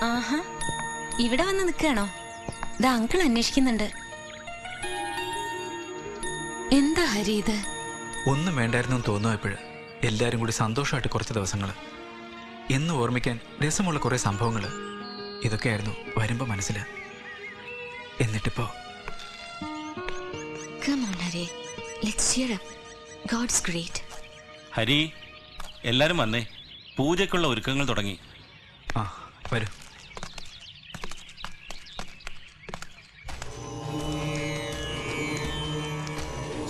ആഹാ, ഇവിടെ വന്ന് നിൽക്കുകയാണോ? ദാ അങ്കിൾ അന്വേഷിക്കുന്നുണ്ട്. എന്താ ഹരി ഇത്? ഒന്നും വേണ്ടായിരുന്നു തോന്നുന്നു. ഇപ്പോഴും എല്ലാരും കൂടി സന്തോഷമായിട്ട് കുറച്ച് ദിവസങ്ങൾ എന്ന് ഓർമ്മിക്കാൻ രസമുള്ള കുറെ സംഭവങ്ങൾ ഇതൊക്കെയായിരുന്നു വരുമ്പോ മനസ്സില്. എന്നിട്ടിപ്പോ ഹരി, എല്ലാരും വന്നേ. പൂജയ്ക്കുള്ള ഒരുക്കങ്ങൾ തുടങ്ങി. ആ വരൂ.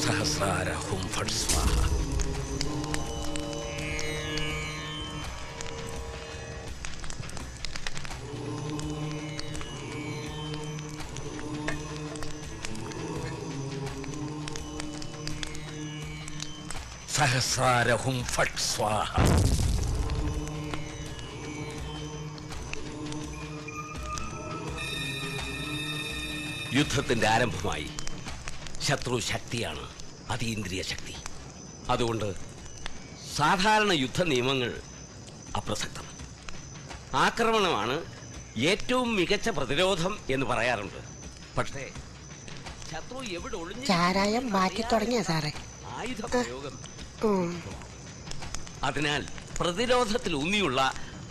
സഹസ്രാര ഹും ഫട് സ്വാഹ. സഹസ്രാര ഹും ഫട് സ്വാഹ. യുദ്ധത്തിന്റെ ആരംഭമായി. ശത്രു ശക്തിയാണ്, അതീന്ദ്രിയ ശക്തി. അതുകൊണ്ട് സാധാരണ യുദ്ധ നിയമങ്ങൾ അപ്രസക്തം. ആക്രമണമാണ് ഏറ്റവും മികച്ച പ്രതിരോധം എന്ന് പറയാറുണ്ട്. പക്ഷേ ശത്രു എവിടെ ഒളിഞ്ഞു ചാരായം മാറ്റി തുടങ്ങിയ സാറേ ആയുധ പ്രയോഗം. അതിനാൽ പ്രതിരോധത്തിൽ ഊന്നിയുള്ള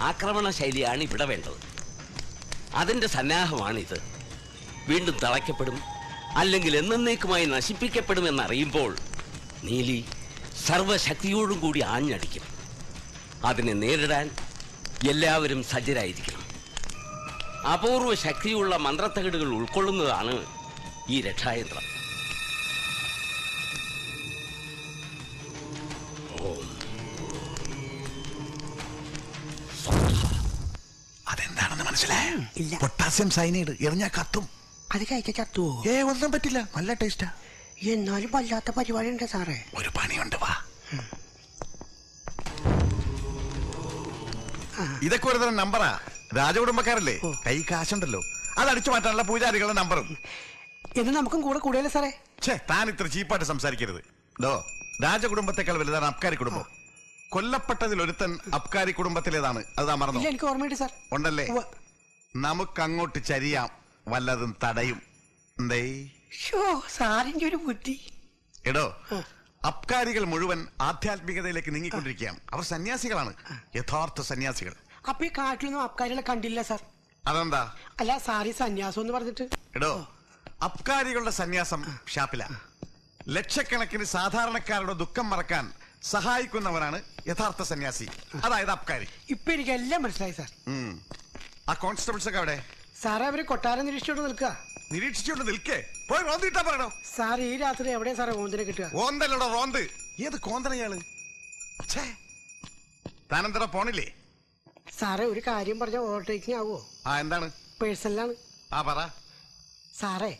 ആക്രമണ ശൈലിയാണ് ഇവിടെ വേണ്ടത്. അതിന്റെ സന്നാഹമാണിത്. വീണ്ടും തളയ്ക്കപ്പെടും, അല്ലെങ്കിൽ എന്നേക്കുമായി നശിപ്പിക്കപ്പെടുമെന്നറിയുമ്പോൾ നീലി സർവശക്തിയോടും കൂടി ആഞ്ഞടിക്കും. അതിനെ നേരിടാൻ എല്ലാവരും സജ്ജരായിരിക്കണം. അപൂർവ ശക്തിയുള്ള മന്ത്രത്തകിടുകൾ ഉൾക്കൊള്ളുന്നതാണ് ഈ രക്ഷായന്ത്രം. അതെന്താണെന്ന് മനസ്സിലായോ? പൊട്ടാസ്യം സയനൈഡ് എറിഞ്ഞാ കത്തും. അത് കഴിച്ച ചത്തുവോ? ഒന്നും പറ്റില്ല, നല്ല ടേസ്റ്റാ. എന്നാലും വല്ലാത്ത പരിപാടി ഉണ്ട് സാറേ. ഒരു പണിയുണ്ട്, വാ. ഇതൊക്കെ ഒരു തരം നമ്പറാ. രാജകുടുംബക്കാരല്ലേ, കൈ കാശുണ്ടല്ലോ. അത് അടിച്ചു മാറ്റാനുള്ള പൂജാരികളുടെ നമ്പറും. എന്ന് നമുക്കും കൂടെ കൂടെയല്ലേ സാറേ? താൻ ഇത്ര ചീപ്പായിട്ട് സംസാരിക്കരുത്. രാജകുടുംബത്തെക്കാൾ വലുതാണ് അബ്കാരി കുടുംബം. കൊല്ലപ്പെട്ടതിൽ ഒരുത്തൻ അബ്കാരി കുടുംബത്തിലേതാണ്. അത് താൻ മറന്നു? എനിക്ക് ഓർമ്മയുണ്ട് സാർ. ഉണ്ടല്ലേ? നമുക്കങ്ങോട്ട് ചരിയാം, വല്ലതും തടയും. സാറിന്റെ ഒരു ബുദ്ധി. എടോ, അബ്കാരികൾ മുഴുവൻ ആധ്യാത്മികതയിലേക്ക് നീങ്ങിക്കൊണ്ടിരിക്കുകയാണ്. അവർ സന്യാസികളാണ്, യഥാർത്ഥ സന്യാസികൾ. അപ്പൊ ഈ കാട്ടിലൊന്നും അബ്കാരികളെ കണ്ടില്ല സാർ. അതെന്താ? അല്ല സാറി സന്യാസം എന്ന് പറഞ്ഞിട്ട്. എടോ, അബ്കാരികളുടെ സന്യാസം ഷാപ്പില. ലക്ഷക്കണക്കിന് സാധാരണക്കാരുടെ ദുഃഖം മറക്കാൻ സഹായിക്കുന്നവരാണ് യഥാർത്ഥ സന്യാസി, അതായത് അബ്കാരി. ഇപ്പൊ എനിക്ക് എല്ലാം മനസ്സിലായി സാർ. ആ കോൺസ്റ്റബിൾസ് ഒക്കെ അവിടെ? സാറേ, അവര് കൊട്ടാരം നിരീക്ഷിച്ചോണ്ട് നിൽക്കുക. നിരീക്ഷിച്ചോണ്ട് നിൽക്കേ? പോയി റോന്ത് കിട്ടാ പറയണോ? സാർ, ഈ രാത്രി എവിടെയാ സാറേ ഓന്തിനെ കിട്ടുക? ഓന്തല്ലോ റോന്ത്. ഏത് കോന്തനയാള്? താനെന്താ പോണില്ലേ? സാറേ, ഒരു കാര്യം പറഞ്ഞ ഓവർടേക്കിംഗ് ആവോ? എന്താണ്? പേഴ്സണലാണ്. പറ. സാറേ,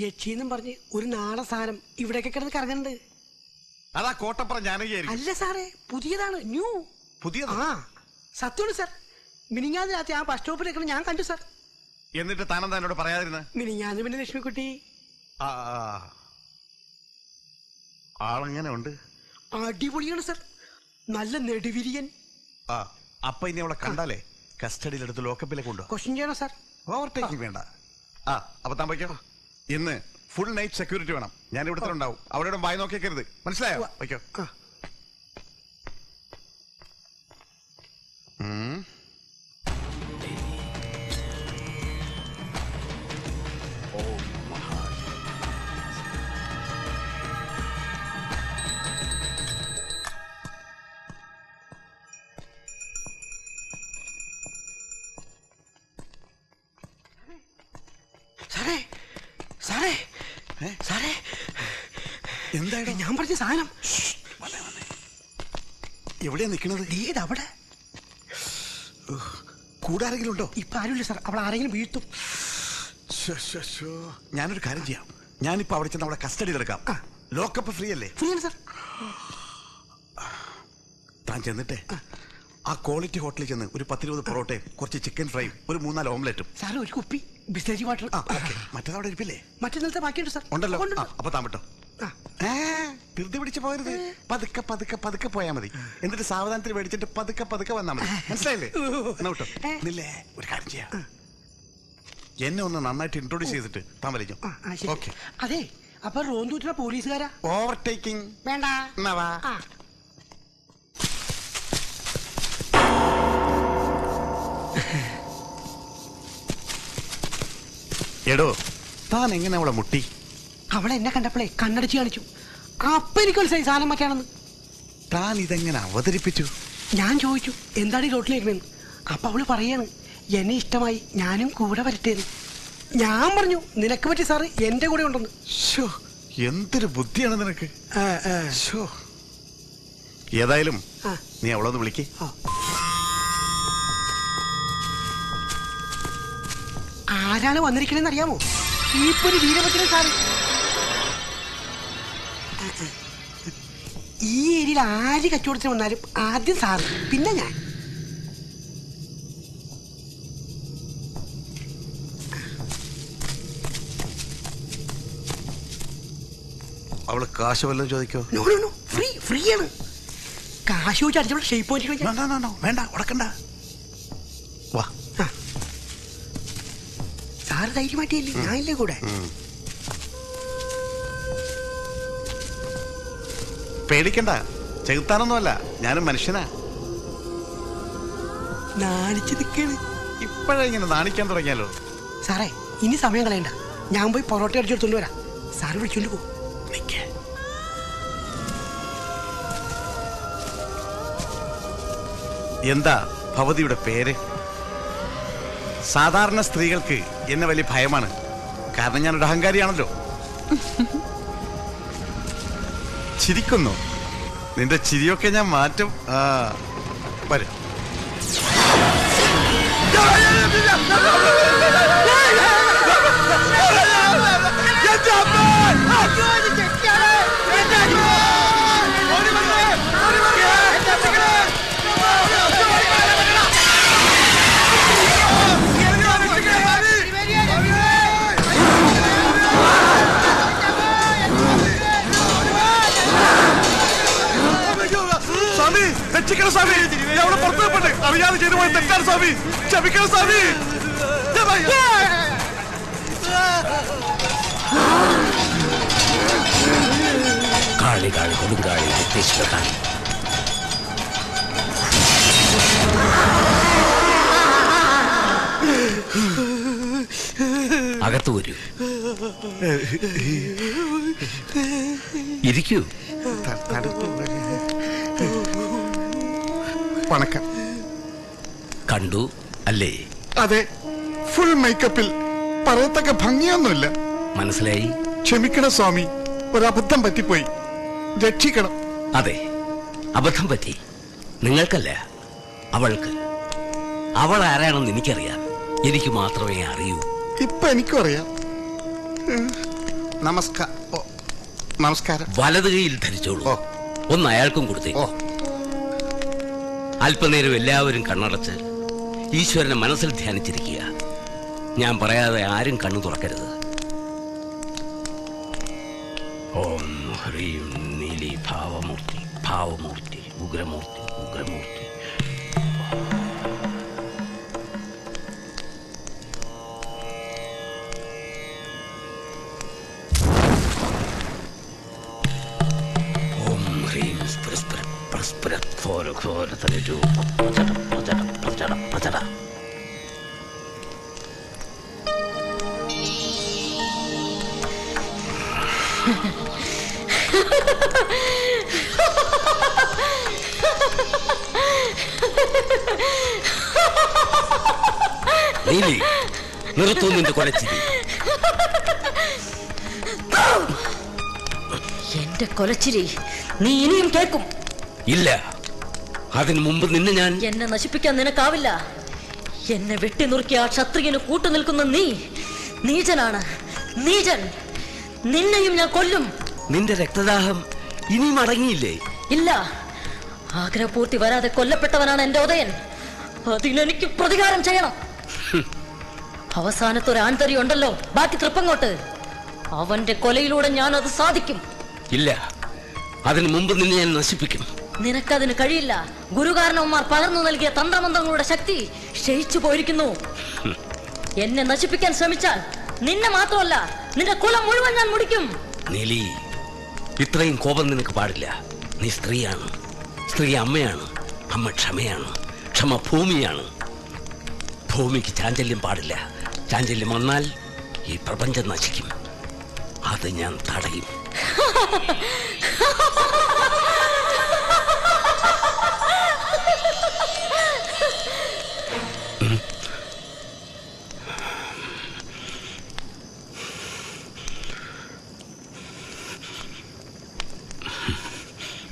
യക്ഷിന്നും പറഞ്ഞ് ഒരു നാടൻ സാധനം ഇവിടേക്ക് കിടന്ന് കറങ്ങുന്നുണ്ട്. അതാ കോട്ടപ്പുറം ജാനകിയായിരിക്കും. അല്ല സാറേ, പുതിയതാണ്, ന്യൂ. പുതിയത്? സത്യമാണ് സാർ. മിനിഞ്ഞാന്ന് രാത്രി ആ ബസ് സ്റ്റോപ്പിൽ നിൽക്കണം ഞാൻ കണ്ടു സാർ. എന്നിട്ട് താനെന്താ എന്നോട് പറയാതിരുന്ന? മിനിഞ്ഞാന്ന് പിന്നെ ലക്ഷ്മിക്കുട്ടി. ആളെങ്ങനെ ഉണ്ട്? അടിപൊളിയാണ് സാർ, നല്ല നെടുവിരിയൻ. അപ്പൊ ഇനി അവളെ കണ്ടാലേ കസ്റ്റഡിയിലെടുത്ത് ലോക്കപ്പിലേക്ക് കൊണ്ടു. ക്വസ്റ്റ്യൻ ചെയ്യണോ സാർ? ഓവർടേക്കിംഗ് വേണ്ട. അപ്പൊ താൻ വയ്ക്കോ. ഇന്ന് ഫുൾ നൈറ്റ് സെക്യൂരിറ്റി വേണം. ഞാൻ ഇവിടുത്തെ ഉണ്ടാവും. അവിടെ വായി നോക്കിയേക്കരുത്, മനസ്സിലായോ? വയ്ക്കോ. എന്തായാലും ഞാൻ പറഞ്ഞ സാധനം എവിടെയാ നിൽക്കുന്നത്? അവിടെ കൂടാരെങ്കിലും ഉണ്ടോ? ഇപ്പൊ ആരുമില്ല സാർ. അവിടെ ആരെങ്കിലും വീഴ്ത്തും. ഞാനൊരു കാര്യം ചെയ്യാം. ഞാനിപ്പോ അവിടെ ചെന്ന് അവിടെ കസ്റ്റഡിയിലെടുക്കാം. ലോക്കപ്പ് ഫ്രീ അല്ലേ? ഫ്രീ ആണ് സാർ. താൻ ചെന്നിട്ടേ ആ ക്വാളിറ്റി ഹോട്ടലിൽ ചെന്ന് ഒരു 10-20 പൊറോട്ടയും കുറച്ച് ചിക്കൻ ഫ്രൈയും ഒരു 3-4 ഓംലെറ്റും. സാർ, ഒരു കുപ്പി ബിസ്ലേരി വാട്ടർ. മറ്റേതവിടെ ഇരിപ്പില്ലേ? മറ്റേ ബാക്കിയുണ്ട് സാർ. ഉണ്ടല്ലോ. അപ്പൊ താൻ വിട്ടോ. ധൃതി പിടിച്ച് പോകരുത്. പതുക്കെ പതുക്കെ പതുക്കെ പോയാൽ മതി. എന്നിട്ട് സാവധാനത്തിൽ മേടിച്ചിട്ട് പതുക്കെ പതുക്കെ വന്നാൽ മതി. മനസ്സിലായില്ലേ? നോട്ടോ ഇല്ലേ, ഒരു കാര്യം ചെയ്യാം. എന്നെ ഒന്ന് നന്നായിട്ട് ഇൻട്രോഡ്യൂസ് ചെയ്തിട്ട് താൻ വലിഞ്ഞു. ഓക്കെ. അതെ, അപ്പൊ റോന്തൂറ്റിലെ പോലീസുകാരാ? ഓവർടേക്കിംഗ് വേണ്ട. എടോ, താൻ എങ്ങനെ അവളെ മുട്ടി? അവളെ എന്നെ കണ്ടപ്പോഴേ കണ്ണടിച്ച് കാണിച്ചു. അപ്പൊ എനിക്ക് മനസ്സിലായി സാധനം മറ്റാണെന്ന്. താൻ ഇതെങ്ങനെ അവതരിപ്പിച്ചു? ഞാൻ ചോദിച്ചു എന്താണ് ഈ റോട്ടിലേക്കുമെന്ന്. അപ്പൊ അവള് പറയാണ് എന്നെ ഇഷ്ടമായി, ഞാനും കൂടെ വരട്ടേന്ന്. ഞാൻ പറഞ്ഞു നിനക്ക് പറ്റി സാറ് എന്റെ കൂടെ ഉണ്ടെന്ന്. എന്തൊരു ബുദ്ധിയാണ് നിനക്ക്. ഏതായാലും നീ അവളൊന്ന് വിളിക്ക്. ആരാണ് വന്നിരിക്കണെന്ന് അറിയാമോ? ഈ ഒരു വീരഭദ്രൻ സാറ്. ഈ ഏരിയയിൽ ആര് കച്ചവടത്തിന് വന്നാലും ആദ്യം സാറ്, പിന്നെ ഞാൻ. അവള് കാശ് വല്ലതും ചോദിക്കോ? ഫ്രീ ആണ്. കാശ് ചോദിച്ചാൽ അടിച്ചോളൂ. ഷേപ്പ് വേണ്ട, ഉടക്കണ്ട. വാ, സാറ് ധൈര്യമായിട്ടില്ലേ, ഞാനില്ലേ കൂടെ. പേടിക്കണ്ട, ചെകുത്താനൊന്നുമല്ല, ഞാനും മനുഷ്യനാ. നാണിച്ച് നിൽക്കാണ്. ഇപ്പോഴേ ഇങ്ങനെ നാണിക്കാൻ തുടങ്ങിയാലോ? സാറേ, ഇനി സമയം കളയണ്ട. ഞാൻ പോയി പൊറോട്ട അടിച്ചെടുത്തോണ്ട് വരാം. സാറ് വിളിച്ചോണ്ട് പോകും. എന്താ ഭവതിയുടെ പേര്? സാധാരണ സ്ത്രീകൾക്ക് എന്നെ വലിയ ഭയമാണ്. കാരണം ഞാനൊരു അഹങ്കാരിയാണല്ലോ. ചിരിക്കുന്നു. നിന്റെ ചിരിയൊക്കെ ഞാൻ മാറ്റും. വരും. രക്ഷിക്കണം സ്വാമി, ഞാൻ അവിടെ പുറത്തുപോയി അറിയാതെ ചെയ്തു പോയി തെറ്റാണ് സ്വാമി, ക്ഷമിക്കണം സ്വാമി. കാളി കാളി കൊടുങ്കാളി ഉദ്ദേശിക്കാൻ അകത്ത് വരൂ, ഇരിക്കൂ. വണക്കം. കണ്ടു അല്ലേ? അതെ, ഫുൾ മേക്കപ്പിൽ. പറയത്തക്ക ഭംഗിയൊന്നുമില്ല. മനസ്സിലായി. ക്ഷമിക്കണം സ്വാമി, ഒരബദ്ധം പറ്റിപ്പോയി, രക്ഷിക്കണം. അതെ, അബദ്ധം പറ്റി. നിങ്ങൾക്കല്ല, അവൾക്ക്. അവൾ ആരാണെന്ന് എനിക്കറിയാം. എനിക്ക് മാത്രമേ അറിയൂ. ഇപ്പൊ എനിക്കും അറിയാം. നമസ്കാരം. വലത് കൈയിൽ ധരിച്ചോളൂ. ഒന്ന് അയാൾക്കും കൊടുത്തേ. അല്പനേരം എല്ലാവരും കണ്ണടച്ച് ഈശ്വരനെ മനസ്സിൽ ധ്യാനിച്ചിരിക്കുക. ഞാൻ പറയാതെ ആരും കണ്ണു തുറക്കരുത്. ഓം ഹ്രീം നീലി ഭാവമൂർത്തി ഭാവമൂർത്തി ഉഗ്രമൂർത്തി ഉഗ്രമൂർത്തി. ഓം ഹ്രീം പരസ്പര പരസ്പര ഘോര ഘോര തലരൂ പ്രചട പ്രചട പ്രചട പ്രചട. നീലി, നിർത്തു നിന്റെ കൊലച്ചിരി. എന്റെ കൊലച്ചിരി നീ ഇനിയും കേൾക്കും. ഇല്ല, അതിനു മുമ്പ് നിന്നെ ഞാൻ. എന്നെ നശിപ്പിക്കാൻ നിനക്കാവില്ല. എന്നെ വെട്ടിനുറുക്കിയ ആ ക്ഷത്രിയന് കൂട്ടുനിൽക്കുന്ന നീ നീചനാണ്, നീചൻ. നിന്നെയും ഞാൻ കൊല്ലും. നിന്റെ രക്തദാഹം ഇനിയും അടങ്ങിയില്ലേ? ഇല്ല, ആഗ്രഹപൂർത്തി വരാതെ കൊല്ലപ്പെട്ടവനാണ് എന്റെ ഉദയൻ. അതിനെനിക്ക് പ്രതികാരം ചെയ്യണം. അവസാനത്തെ ഒരു ആൺതരി ഉണ്ടല്ലോ, ബാക്കി തൃപ്പങ്ങോട്ട്. അവന്റെ കൊലയിലൂടെ ഞാൻ അത് സാധിക്കും. ഇല്ല, അതിനു മുമ്പ് നിന്നെ ഞാൻ നശിപ്പിക്കും. നിനക്കതിന് കഴിയില്ല. ഗുരുകാരണവന്മാർ പകർന്നു നൽകിയ തന്ത്രമന്ത്രങ്ങളുടെ ശക്തി ക്ഷയിച്ചു പോയിരിക്കുന്നു. എന്നെ നശിപ്പിക്കാൻ ശ്രമിച്ചാൽ നിന്നെ മാത്രമല്ല, നിന്റെ കുലം മുഴുവൻ ഞാൻ മുടിക്കും. നീലി, ഇത്രയും കോപം നിനക്ക് പാടില്ല. നീ സ്ത്രീയാണ്, സ്ത്രീ അമ്മയാണ്. അമ്മ ക്ഷമയാണ്, ക്ഷമ ഭൂമിയാണ്. ഭൂമിക്ക് ചാഞ്ചല്യം പാടില്ല. ചാഞ്ചല്യം വന്നാൽ ഈ പ്രപഞ്ചം നശിക്കും. അത് ഞാൻ തടയും.